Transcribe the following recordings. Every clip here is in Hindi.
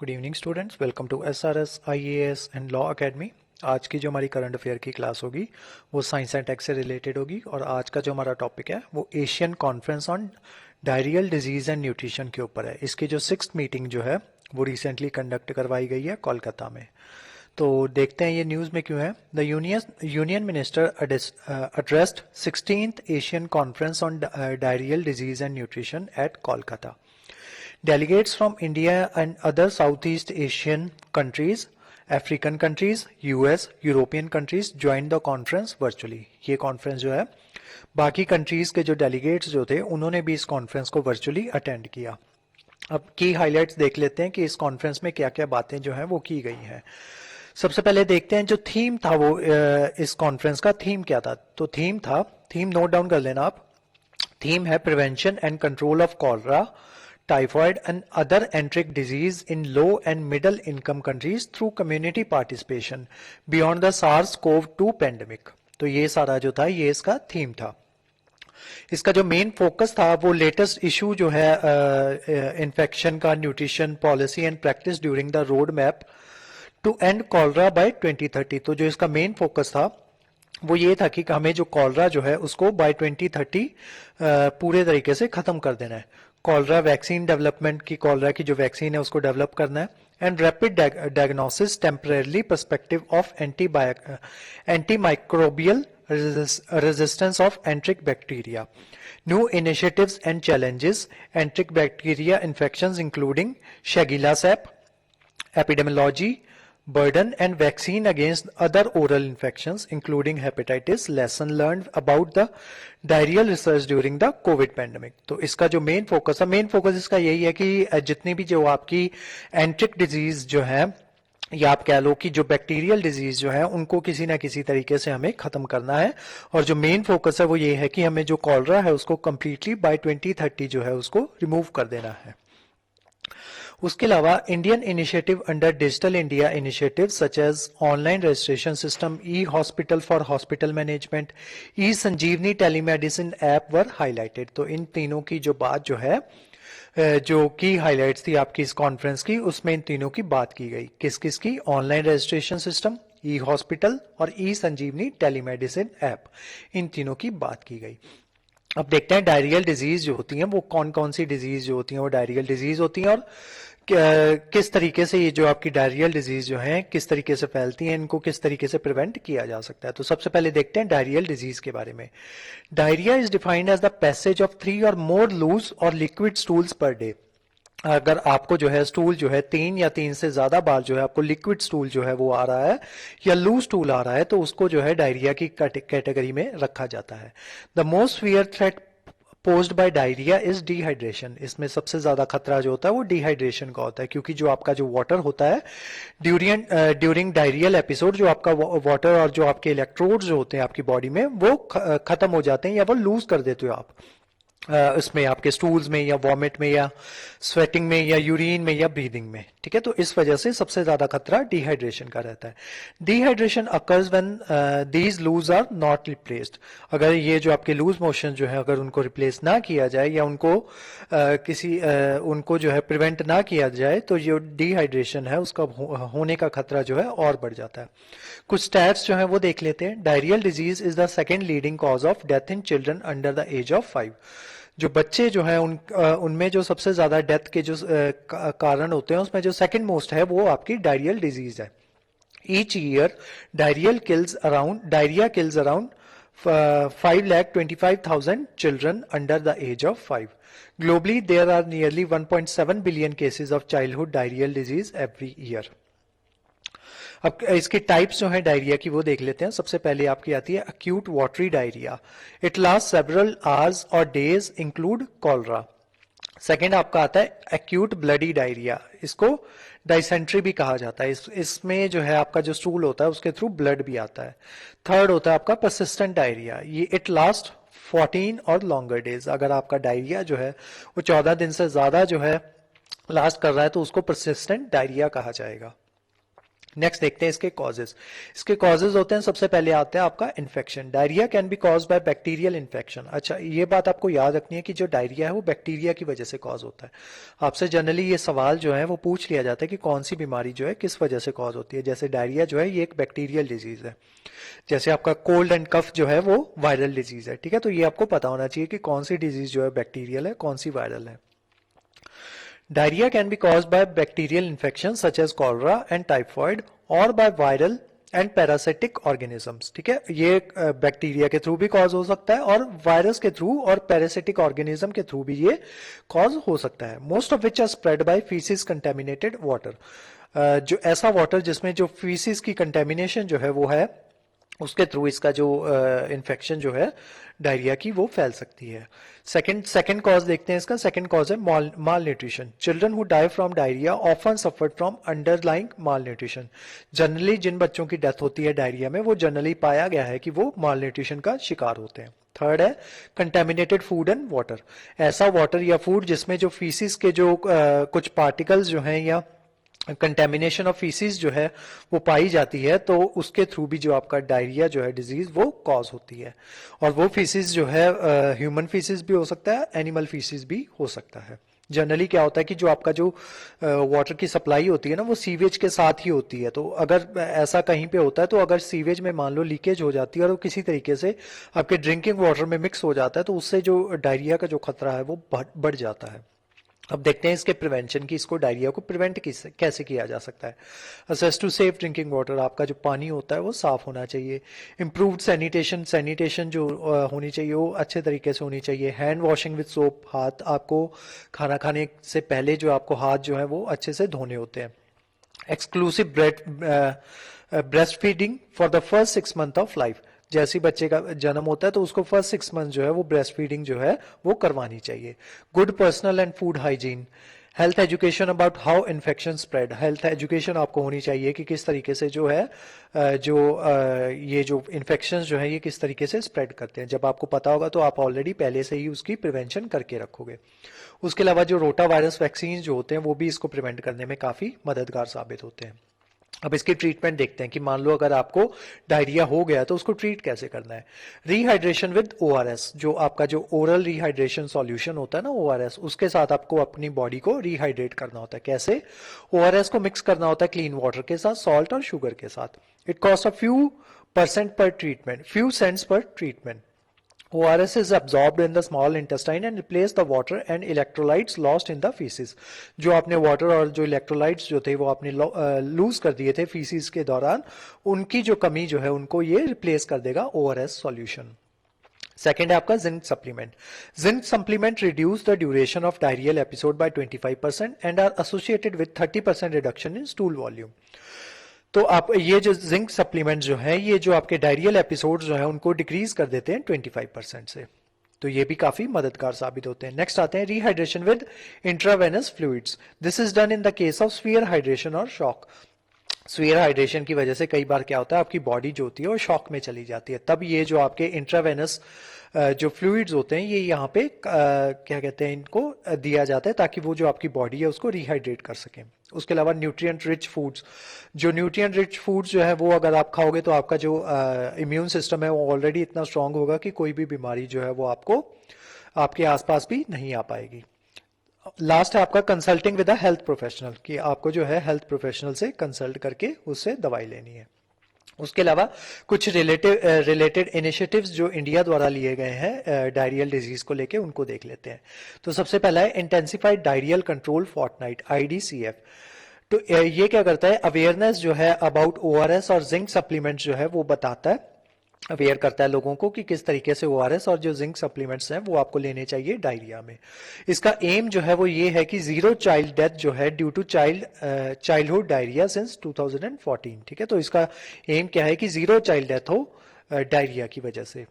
Good evening students, welcome to SRS IAS and law academy. आज की जो हमारी करंट अफेयर की क्लास होगी वो साइंस एंड टेक से रिलेटेड होगी और आज का जो हमारा टॉपिक है वो Asian conference on diarrhoeal disease and nutrition के ऊपर है। इसकी जो 6th मीटिंग जो है वो रिसेंटली कंडक्ट करवाई गई है कोलकाता में। तो देखते हैं ये न्यूज़ में क्यों है। The union minister addressed 16th Asian conference on diarrhoeal disease and nutrition at Kolkata. Delegates from India and other Southeast Asian countries, African countries, US, European countries joined the conference virtually। ये कॉन्फ्रेंस जो है बाकी कंट्रीज के जो डेलीगेट्स जो थे उन्होंने भी इस कॉन्फ्रेंस को वर्चुअली अटेंड किया। अब की हाइलाइट्स देख लेते हैं कि इस कॉन्फ्रेंस में क्या क्या बातें जो हैं वो की गई हैं। सबसे पहले देखते हैं जो थीम था वो इस कॉन्फ्रेंस का थीम क्या था। तो थीम नोट डाउन कर लेना आप। थीम है prevention and control of cholera, typhoid and other enteric disease in low and middle income countries through community participation beyond the SARS-CoV-2 pandemic। तो ये सारा जो था ये इसका थीम था। इसका जो मेन फोकस था वो लेटेस्ट इशू जो है इन्फेक्शन का, nutrition policy and practice during the road map to end cholera by 2030। तो जो इसका मेन फोकस था वो ये था कि हमें जो कॉलरा जो है उसको बाय 2030 पूरे तरीके से खत्म कर देना है। कॉलरा वैक्सीन डेवलपमेंट की, कॉलरा की जो वैक्सीन है उसको डेवलप करना है and rapid diagnosis temporarily perspective of anti microbial resistance of enteric bacteria, new initiatives and challenges, enteric bacteria infections including Shigella sap, epidemiology, burden and vaccine against other oral infections including hepatitis, lesson learned about the diarrheal research during the COVID pandemic। तो इसका जो मेन फोकस इसका यही है कि जितनी भी जो आपकी एंट्रिक डिजीज जो है या आप कह लो कि जो बैक्टीरियल डिजीज जो है उनको किसी ना किसी तरीके से हमें खत्म करना है। और जो मेन फोकस है वो ये है कि हमें जो कॉलरा है उसको कंप्लीटली बाय 2030 जो है उसको रिमूव कर देना है। उसके अलावा Indian initiative under digital India initiative such as online registration system, e hospital for hospital management, e Sanjeevani telemedicine app were highlighted. तो इन तीनों की जो बात जो है जो की हाइलाइट्स थी आपकी इस कॉन्फ्रेंस की, उसमें इन तीनों की बात की गई। किस किस की? Online registration system, e hospital और ई संजीवनी टेलीमेडिसिन ऐप, इन तीनों की बात की गई। अब देखते हैं डायरियल डिजीज जो होती हैं वो कौन कौन सी डिजीज जो होती हैं वो डायरियल डिजीज होती हैं और किस तरीके से ये जो आपकी डायरियल डिजीज जो है किस तरीके से फैलती हैं, इनको किस तरीके से प्रिवेंट किया जा सकता है। तो सबसे पहले देखते हैं डायरियल डिजीज के बारे में। Diarrhoea is defined as the passage of 3 or more loose or liquid stools per day. अगर आपको जो है स्टूल जो है 3 या 3 से ज्यादा बार जो है आपको लिक्विड स्टूल जो है वो आ रहा है या लूज स्टूल आ रहा है तो उसको जो है डायरिया की कैटेगरी में रखा जाता है। The most fear threat posed by diarrhoea is dehydration. इसमें सबसे ज्यादा खतरा जो होता है वो डिहाइड्रेशन का होता है, क्योंकि जो आपका जो वाटर होता है ड्यूरिंग डायरियल एपिसोड जो आपका वाटर और जो आपके इलेक्ट्रोड्स जो होते हैं आपकी बॉडी में वो खत्म हो जाते हैं या वो लूज कर देते हो आप इसमें आपके स्टूल्स में या वॉमिट में या स्वेटिंग में या यूरिन में या ब्रीदिंग में। ठीक है, तो इस वजह से सबसे ज्यादा खतरा डिहाइड्रेशन का रहता है। Dehydration occurs when these lose our not replaced. अगर ये जो आपके लूज मोशन जो है अगर उनको रिप्लेस ना किया जाए या उनको उनको जो है प्रिवेंट ना किया जाए तो जो डिहाइड्रेशन है उसका होने का खतरा जो है और बढ़ जाता है। कुछ स्टैट्स जो है वो देख लेते हैं। Diarrhoeal disease is the second leading cause of death in children under the age of 5। जो बच्चे जो है उनमें जो सबसे ज्यादा डेथ के जो कारण होते हैं उसमें जो सेकंड मोस्ट है वो आपकी डायरियल डिजीज है। Each year diarrhoea kills around 5,25,000 children under the age of 5. Globally, there are nearly 1.7 billion cases of childhood diarrheal disease every year. अब इसकी टाइप्स जो है डायरिया की वो देख लेते हैं। सबसे पहले आपकी आती है acute watery diarrhoea, it last several hours और डेज, इंक्लूड कॉलरा। सेकेंड आपका आता है एक्यूट ब्लडी डायरिया, इसको डाइसेंट्री भी कहा जाता है। इसमें जो है आपका जो स्टूल होता है उसके थ्रू ब्लड भी आता है। थर्ड होता है आपका परसिस्टेंट डायरिया, ये इट लास्ट 14 और लॉन्गर डेज। अगर आपका डायरिया जो है वो 14 दिन से ज्यादा जो है लास्ट कर रहा है तो उसको परसिस्टेंट डायरिया कहा जाएगा। नेक्स्ट देखते हैं इसके कॉजेज। इसके कॉजेज होते हैं, सबसे पहले आता है आपका infection. Diarrhoea can be cause by bacterial infection. अच्छा, ये बात आपको याद रखनी है कि जो डायरिया है वो बैक्टीरिया की वजह से कॉज होता है। आपसे जनरली ये सवाल जो है वो पूछ लिया जाता है कि कौन सी बीमारी जो है किस वजह से कॉज होती है। जैसे डायरिया जो है ये एक बैक्टीरियल डिजीज है, जैसे आपका कोल्ड एंड कफ जो है वो वायरल डिजीज है। ठीक है, तो ये आपको पता होना चाहिए कि कौन सी डिजीज जो है बैक्टीरियल है, कौन सी वायरल है। Diarrhea can be caused by bacterial infections such as cholera and typhoid or by viral and parasitic organisms. ठीक है, ये बैक्टीरिया के थ्रू भी कॉज हो सकता है और वायरस के थ्रू और पैरासिटिक ऑर्गेनिज्म के थ्रू भी ये कॉज हो सकता है। Most of which are spread by faeces contaminated water. जो ऐसा वाटर जिसमें जो फीसिस की कंटेमिनेशन जो है वो है, उसके थ्रू इसका जो इन्फेक्शन जो है डायरिया की वो फैल सकती है। सेकंड कॉज देखते हैं इसका। सेकंड कॉज है malnutrition. Children who die from diarrhoea often suffered from underlying malnutrition. Generally जिन बच्चों की डेथ होती है डायरिया में, वो जनरली पाया गया है कि वो माल न्यूट्रिशन का शिकार होते हैं। थर्ड है कंटेमिनेटेड फूड एंड वाटर। ऐसा वाटर या फूड जिसमें जो फीसिस के जो कुछ पार्टिकल्स जो हैं या कंटेमिनेशन ऑफ फीसिस जो है वो पाई जाती है, तो उसके थ्रू भी जो आपका डायरिया जो है डिजीज वो कॉज होती है। और वो फीसिस जो है ह्यूमन फीसिस भी हो सकता है, एनिमल फीसिस भी हो सकता है। जनरली क्या होता है कि जो आपका जो वाटर की सप्लाई होती है ना वो सीवेज के साथ ही होती है। तो अगर ऐसा कहीं पे होता है, तो अगर सीवेज में मान लो लीकेज हो जाती है और वो किसी तरीके से आपके ड्रिंकिंग वाटर में मिक्स हो जाता है, तो उससे जो डायरिया का जो खतरा है वो बढ़ जाता है। अब देखते हैं इसके प्रिवेंशन की, इसको डायरिया को प्रिवेंट कैसे किया जा सकता है। Access to safe drinking water. आपका जो पानी होता है वो साफ होना चाहिए। इम्प्रूव्ड सैनिटेशन जो होनी चाहिए वो अच्छे तरीके से होनी चाहिए। Hand washing with soap. हाथ आपको खाना खाने से पहले जो आपको हाथ जो है वो अच्छे से धोने होते हैं। Exclusive breast feeding for the first 6 month of life. जैसे बच्चे का जन्म होता है तो उसको फर्स्ट 6 मंथ जो है वो ब्रेस्ट फीडिंग जो है वो करवानी चाहिए। Good personal and food hygiene. Health education about how infection spread. Health education आपको होनी चाहिए कि किस तरीके से जो है ये जो इन्फेक्शन जो है ये किस तरीके से स्प्रेड करते हैं। जब आपको पता होगा तो आप ऑलरेडी पहले से ही उसकी प्रिवेंशन करके रखोगे। उसके अलावा जो रोटा वायरस वैक्सीन जो होते हैं वो भी इसको प्रिवेंट करने में काफ़ी मददगार साबित होते हैं। अब इसकी ट्रीटमेंट देखते हैं कि मान लो अगर आपको डायरिया हो गया तो उसको ट्रीट कैसे करना है। Rehydration with ORS. जो आपका जो ओरल रिहाइड्रेशन सॉल्यूशन होता है ना ओआरएस, उसके साथ आपको अपनी बॉडी को रिहाइड्रेट करना होता है। कैसे? ओआरएस को मिक्स करना होता है क्लीन वाटर के साथ, सॉल्ट और शुगर के साथ। It cost a few cents per treatment. ORS is absorbed in the small intestine and replace the water and electrolytes lost in the feces। जो आपने वाटर और जो इलेक्ट्रोलाइट्स जो थे वो आपने लूज कर दिए थे फीसिस के दौरान, उनकी जो कमी जो है उनको ये रिप्लेस कर देगा ORS सॉल्यूशन। सेकेंड है आपका zinc supplement. Zinc supplement reduce the duration of diarrhoeal episode by 25% and are associated with 30% reduction in stool volume. तो आप ये जो जिंक सप्लीमेंट जो है ये जो आपके डायरियल एपिसोड जो है उनको डिक्रीज कर देते हैं 25% से, तो ये भी काफी मददगार साबित होते हैं। नेक्स्ट आते हैं rehydration with intravenous fluids. This is done in the case of sphere hydration और शॉक। स्फीयर हाइड्रेशन की वजह से कई बार क्या होता है आपकी बॉडी जो होती है वो शॉक में चली जाती है, तब ये जो आपके इंट्रावेनस जो फ्लूइड्स होते हैं ये यहाँ पे क्या कहते हैं इनको दिया जाता है ताकि वो जो आपकी बॉडी है उसको रिहाइड्रेट कर सकें। उसके अलावा न्यूट्रिएंट रिच फूड्स। जो न्यूट्रिएंट रिच फूड्स जो है वो अगर आप खाओगे तो आपका जो इम्यून सिस्टम है वो ऑलरेडी इतना स्ट्रांग होगा कि कोई भी बीमारी जो है वो आपको आपके आसपास भी नहीं आ पाएगी। लास्ट है आपका consulting with a health professional, कि आपको जो है हेल्थ प्रोफेशनल से कंसल्ट करके उससे दवाई लेनी है। उसके अलावा कुछ रिलेटेड इनिशिएटिव्स जो इंडिया द्वारा लिए गए हैं डायरियल डिजीज को लेके उनको देख लेते हैं। तो सबसे पहला है intensified diarrhoeal control fortnight IDCF। तो ये क्या करता है, अवेयरनेस जो है अबाउट ORS और जिंक सप्लीमेंट जो है वो बताता है, अवेयर करता है लोगों को कि किस तरीके से ORS और जो जिंक सप्लीमेंट्स हैं वो आपको लेने चाहिए डायरिया में। इसका एम जो है वो ये है कि 0 चाइल्ड डेथ जो है due to childhood diarrhoea since 2014। ठीक है, तो इसका एम क्या है कि 0 चाइल्ड डेथ हो डायरिया की वजह से।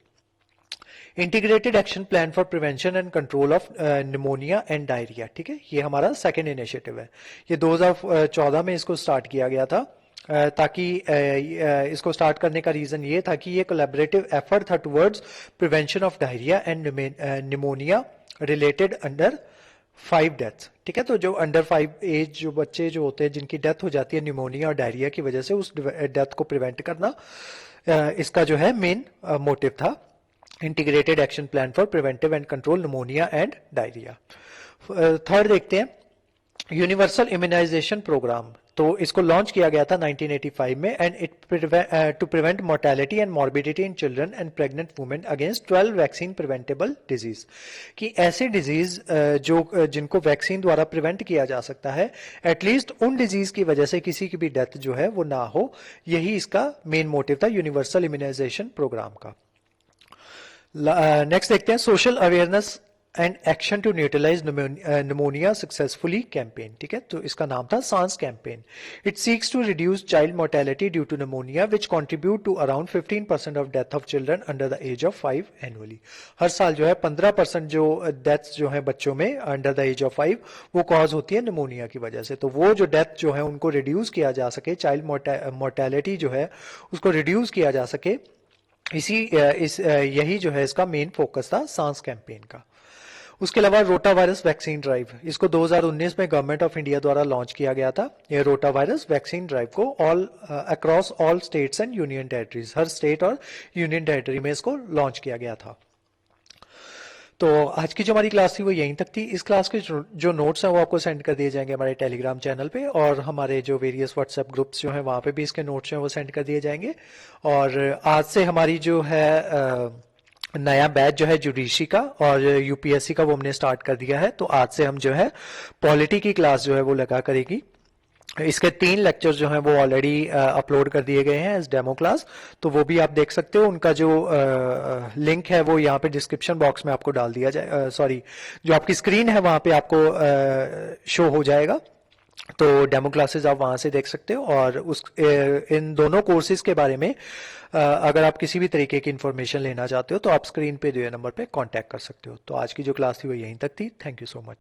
Integrated action plan for prevention and control of pneumonia and diarrhoea. ठीक है, ये हमारा सेकेंड इनिशिएटिव है। ये 2014 में इसको स्टार्ट किया गया था, ताकि इसको स्टार्ट करने का रीजन ये था कि ये कोलैबोरेटिव एफर्ट था towards prevention of diarrhoea and pneumonia related under 5 deaths, ठीक है। तो जो अंडर 5 एज जो बच्चे जो होते हैं जिनकी डेथ हो जाती है निमोनिया और डायरिया की वजह से, उस डेथ को प्रिवेंट करना इसका जो है मेन मोटिव था। Integrated action plan for preventive and control pneumonia and diarrhoea. Third देखते हैं यूनिवर्सल इम्यूनाइजेशन प्रोग्राम। तो इसको लॉन्च किया गया था 1985 में, and it to prevent mortality and morbidity in children and pregnant women against 12 vaccine preventable disease, कि ऐसे डिजीज जिनको वैक्सीन द्वारा प्रिवेंट किया जा सकता है, एटलीस्ट उन डिजीज की वजह से किसी की भी डेथ जो है वो ना हो। यही इसका मेन मोटिव था यूनिवर्सल इम्यूनाइजेशन प्रोग्राम का। नेक्स्ट देखते हैं social awareness and action to neutralize pneumonia successfully campaign, ठीक है। तो इसका नाम था SAANS campaign. It seeks to reduce child mortality due to pneumonia which contribute to around 15% of death of children under the age of 5 annually. हर साल जो है 15% जो डेथ्स जो है बच्चों में अंडर द एज ऑफ 5 वो कॉज होती है निमोनिया की वजह से। तो वो जो डेथ जो है उनको रिड्यूस किया जा सके, चाइल्ड मोर्टेलिटी जो है उसको रिड्यूस किया जा सके, यही जो है इसका मेन फोकस था सांस कैंपेन का। उसके अलावा रोटा वायरस वैक्सीन ड्राइव, इसको 2019 में गवर्नमेंट ऑफ इंडिया द्वारा लॉन्च किया गया था। ये रोटा वायरस वैक्सीन ड्राइव को across all states and union territories, her state और यूनियन टेरिटरी में इसको लॉन्च किया गया था। तो आज की जो हमारी क्लास थी वो यहीं तक थी। इस क्लास के जो नोट्स हैं वो आपको सेंड कर दिए जाएंगे हमारे टेलीग्राम चैनल पे, और हमारे जो वेरियस व्हाट्सएप ग्रुप्स जो हैं वहाँ पे भी इसके नोट्स हैं वो सेंड कर दिए जाएंगे। और आज से हमारी जो है नया बैच जो है जुडिशरी का और यूपीएससी का वो हमने स्टार्ट कर दिया है। तो आज से हम जो है पॉलिटी की क्लास जो है वो लगा करेगी। इसके 3 लेक्चर जो हैं वो ऑलरेडी अपलोड कर दिए गए हैं एज डेमो क्लास, तो वो भी आप देख सकते हो। उनका जो लिंक है वो यहाँ पे डिस्क्रिप्शन बॉक्स में आपको डाल दिया जाए, सॉरी जो आपकी स्क्रीन है वहाँ पे आपको शो हो जाएगा। तो डेमो क्लासेस आप वहाँ से देख सकते हो। और इन दोनों कोर्सेज के बारे में अगर आप किसी भी तरीके की इन्फॉर्मेशन लेना चाहते हो तो आप स्क्रीन पे दिए नंबर पे कांटेक्ट कर सकते हो। तो आज की जो क्लास थी वो यहीं तक थी। Thank you so much.